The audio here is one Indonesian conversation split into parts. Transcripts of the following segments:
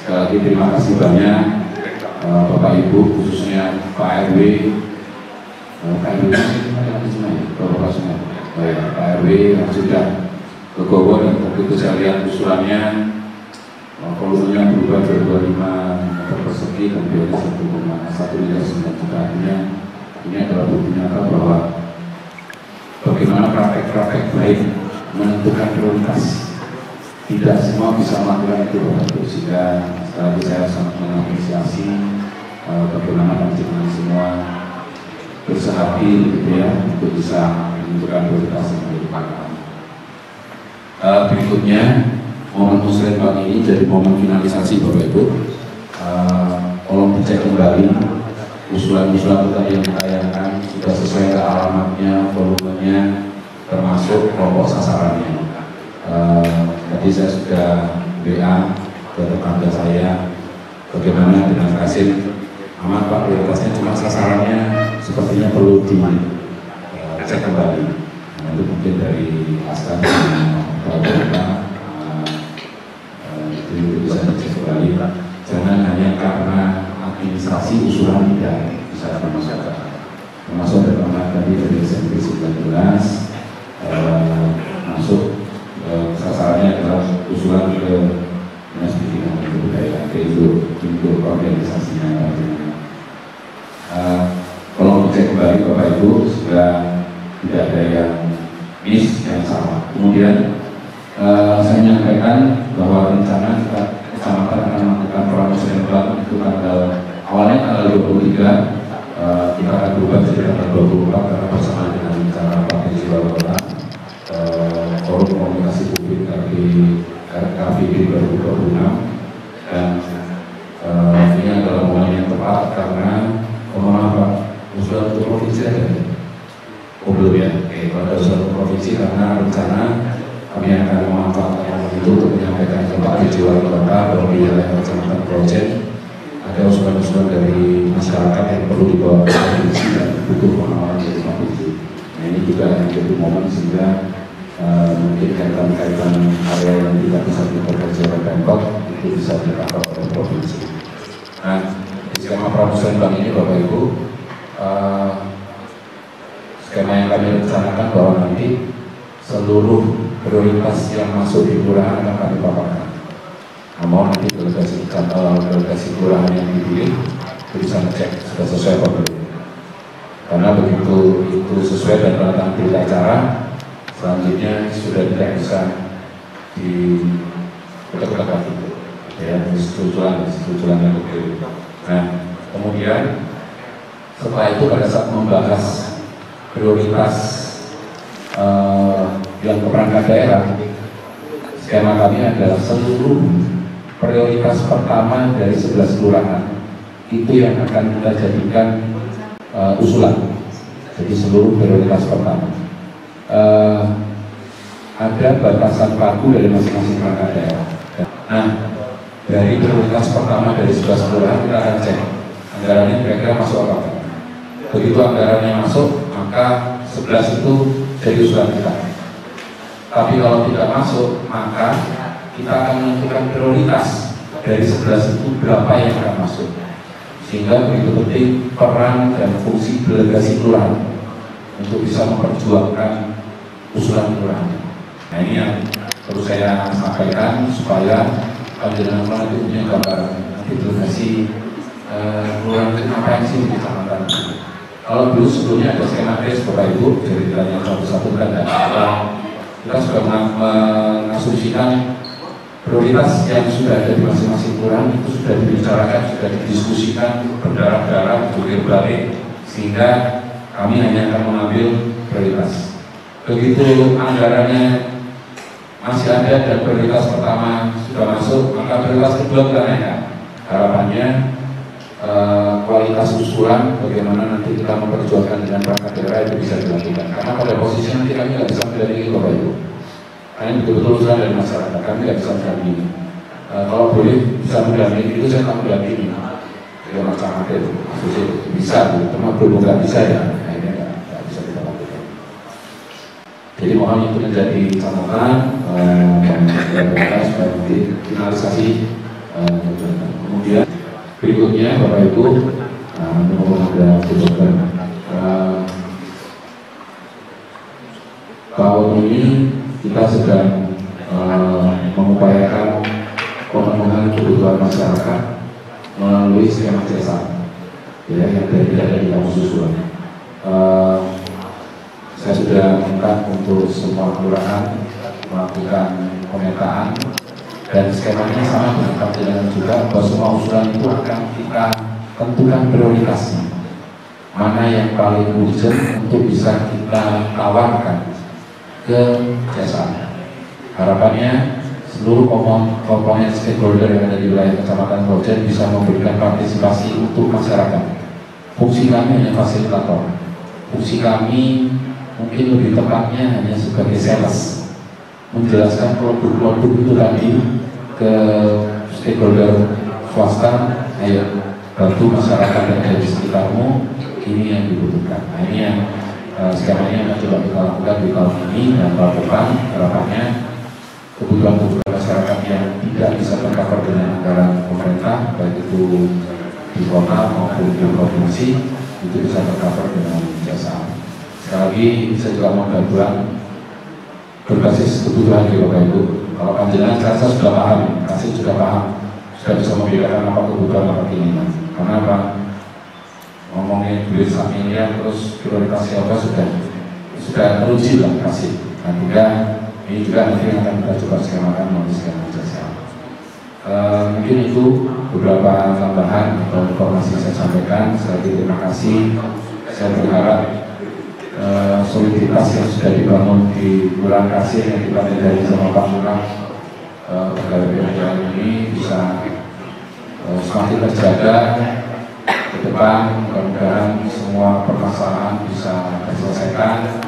Sekali lagi terima kasih banyak Bapak Ibu, khususnya Pak RW, Pak RW yang sudah legowo dan begitu saya lihat usulannya volumenya berubah dari 25 meter persegi dan menjadi 1,1 miliar 9 juta. Artinya ini adalah bukti nyata bahwa bagaimana praktek-praktek baik menentukan prioritas. Tidak semua bisa melakukan itu, sehingga sekali saya sangat mengapresiasi bagaimana teman-teman semua bersehati gitu ya untuk bisa menentukan prioritas yang dilakukan. Berikutnya momen musrenbang ini jadi momen finalisasi Bapak Ibu. Tolong dicek kembali usulan-usulan tadi yang ditayangkan sudah sesuai ke alamatnya, volumenya, termasuk kelompok sasarannya. Tadi saya sudah WA ke tetangga saya bagaimana dengan Kasim, aman Pak, prioritasnya cuma sasarannya sepertinya perlu dicek kembali. Nah, itu mungkin dari Askan itu bisa dicek kembali. Jangan hanya karena administrasi usulan tidak bisa dimasukkan. Termasuk dari tadi dari SMP 19 masuk sasarannya adalah usulan ke Dinas Pendidikan dan Kebudayaan, ke itu organisasinya. Kalau cek kembali Bapak Ibu sudah tidak ada yang miss yang sama. Kemudian saya menyampaikan bahwa rencana kecamatan akan melakukan pramusrenbang itu awalnya tanggal 23, kita akan berubah jadi tanggal 24 karena bersama dengan rencana Pak Dirjen Kota Forum Komunikasi Publik KPD 2026, dan ini adalah momen yang tepat karena usulan untuk provinsi ada. Belum ya? Oke, kalau ada usulan untuk provinsi karena rencana kami akan memanfaatkan itu untuk menyampaikan ke Pak Dirjen Kota bahwa di wilayah kecamatan Projen ada usulan-usulan dari masyarakat yang perlu dibawa ke provinsi dan butuh pengawalan dari provinsi. Nah, ini juga menjadi momen sehingga mungkin kaitan-kaitan area yang tidak bisa diperkerja oleh Pemkot itu bisa ditangkap oleh provinsi. Nah, di skema pramusrenbang ini Bapak Ibu, skema yang kami rencanakan bahwa nanti seluruh prioritas yang masuk di kelurahan akan kami paparkan. Namun nanti delegasi kelurahan yang dipilih itu bisa ngecek sudah sesuai apa belum. Karena begitu itu sesuai dan tentang berita acara, selanjutnya sudah tidak bisa diutak-utak lagi, ya, setujuan yang berbeda. Nah, kemudian setelah itu pada saat membahas prioritas yang keperangkat daerah, skema kami adalah seluruh prioritas pertama dari 11 kelurahan itu yang akan kita jadikan usulan. Jadi seluruh prioritas pertama. Ada batasan pagu dari masing-masing perangkat daerah. Nah, dari prioritas pertama dari 11 kelurahan kita akan cek anggarannya kira-kira masuk apa. Begitu anggarannya masuk, maka 11 itu jadi usulan kita. Tapi kalau tidak masuk, maka kita akan menentukan prioritas dari 11 itu berapa yang akan masuk. Sehingga begitu penting peran dan fungsi delegasi kelurahan untuk bisa memperjuangkan usulan kelurahan. Nah, ini yang perlu saya sampaikan supaya panjenengan nanti punya gambaran nanti delegasi kelurahan itu apa sih di kecamatan. Kalau dulu sebelumnya ada skenario Bapak Ibu, jadi ditanya satu-satu kan kita sudah mengasumsikan prioritas yang sudah ada di masing-masing kelurahan itu sudah dibicarakan, sudah didiskusikan berdarah-darah, berbelit-belit, sehingga kami hanya akan mengambil prioritas. Begitu anggarannya masih ada dan prioritas pertama sudah masuk, maka prioritas kedua kita naikkan. Harapannya kualitas usulan bagaimana nanti kita memperjuangkan dengan perangkat daerah itu bisa dilakukan. Karena pada posisi nanti kami nggak bisa mendampingi Bapak Ibu. Karena betul-betul usulan dari masyarakat, kami nggak bisa mendampingi. Kalau boleh bisa mendampingi itu saya tak mendampingi. Tidak macam ada itu, maksudnya bisa, cuma belum nggak bisa ya. Akhirnya nggak bisa kita lakukan. Jadi mohon itu menjadi catatan dan supaya nanti finalisasi berikutnya Bapak Ibu, ada dokter. Tahun ini kita sedang mengupayakan pemenuhan kebutuhan masyarakat melalui skema CSR, ya, yang tidak ada di kampus susulan. Saya sudah minta untuk semua kelurahan melakukan pemetaan, dan skemanya sama dengan Panjenengan juga, bahwa semua usulan itu akan kita tentukan prioritasnya, mana yang paling urgent untuk bisa kita tawarkan ke CSR. Harapannya seluruh komponen stakeholder yang ada di wilayah Kecamatan Projen bisa memberikan partisipasi untuk masyarakat. Fungsi kami hanya fasilitator, fungsi kami mungkin lebih tepatnya hanya sebagai sales, menjelaskan produk-produk itu tadi ke stakeholder swasta. Ayo bantu masyarakat yang ada di sekitarmu, ini yang dibutuhkan. Nah, ini yang skemanya yang coba kita lakukan di tahun ini, dan tahun depan harapannya kebutuhan-kebutuhan masyarakat yang tidak bisa tercover dengan anggaran pemerintah, baik itu di kota maupun di provinsi, itu bisa tercover dengan jasa. Sekali lagi saya juga mau bantuan berbasis kebutuhan di Bapak Ibu. Kalau Panjenengan saya sudah paham, kasih juga paham, sudah bisa membedakan apa kebutuhan apa keinginan. Karena apa? Ngomongin duit sak miliar terus prioritasnya apa sudah teruji lah kasih. Dan juga ini juga nanti akan kita coba skemakan melalui skema jasa. Mungkin itu beberapa tambahan atau informasi saya sampaikan. Sekali lagi terima kasih. Saya berharap soliditas yang sudah dibangun di bulan kasih yang kita dari sama Pak Lurah pegawai ini bisa semakin terjaga ke depan. Mudah-mudahan semua permasalahan bisa terselesaikan.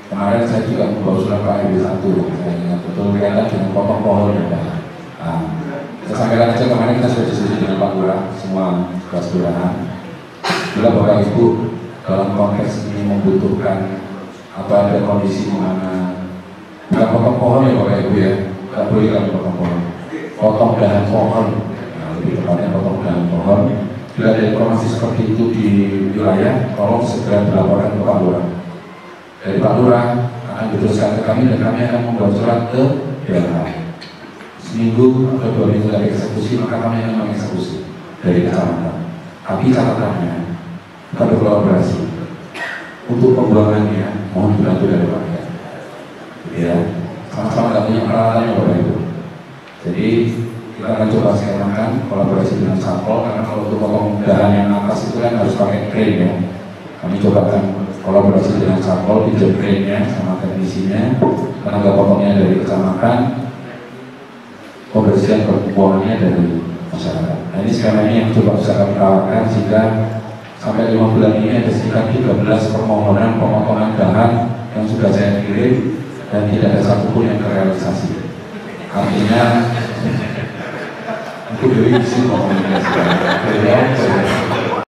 Kemarin saya juga membawa surat Pak RW 1, saya ingat betul kelihatan dengan potong pohon ya Pak. Saya sampaikan aja, kemarin kita sudah diskusi dengan Pak Lurah, semua kelas kelurahan. Bila Bapak Ibu dalam konteks ini membutuhkan atau ada kondisi di mana bukan potong pohon ya Bapak Ibu ya, tidak boleh kami potong pohon, potong dahan pohon, nah, lebih tepatnya potong dahan pohon. Bila ada informasi seperti itu di wilayah, tolong segera dilaporkan ke Pak Lurah. Dari Pak Lurah akan diteruskan ke kami, dan kami akan membuat surat ke daerah. Seminggu atau 2 minggu dari eksekusi, maka kami akan mengeksekusi dari kecamatan. Tapi catatannya kita berkolaborasi untuk pembuangannya, mohon dibantu dari rakyat. Ya, sama-sama nggak punya peralatan Bapak Ibu. Jadi kita akan coba skemakan kolaborasi dengan Satpol, karena kalau untuk potong dahan yang atas itu kan harus pakai crane ya. Kami coba akan kolaborasi dengan Satpol, pinjam crane-nya sama teknisinya, tenaga potongnya dari kecamatan, pembersihan pembuangannya dari masyarakat. Nah, ini skema ini yang coba bisa kami tawarkan, sehingga sampai 5 bulan ini ada sekitar 13 permohonan pemotongan dahan yang sudah saya kirim, dan tidak ada satupun yang terrealisasi. Artinya, aku dari isi komunikasi.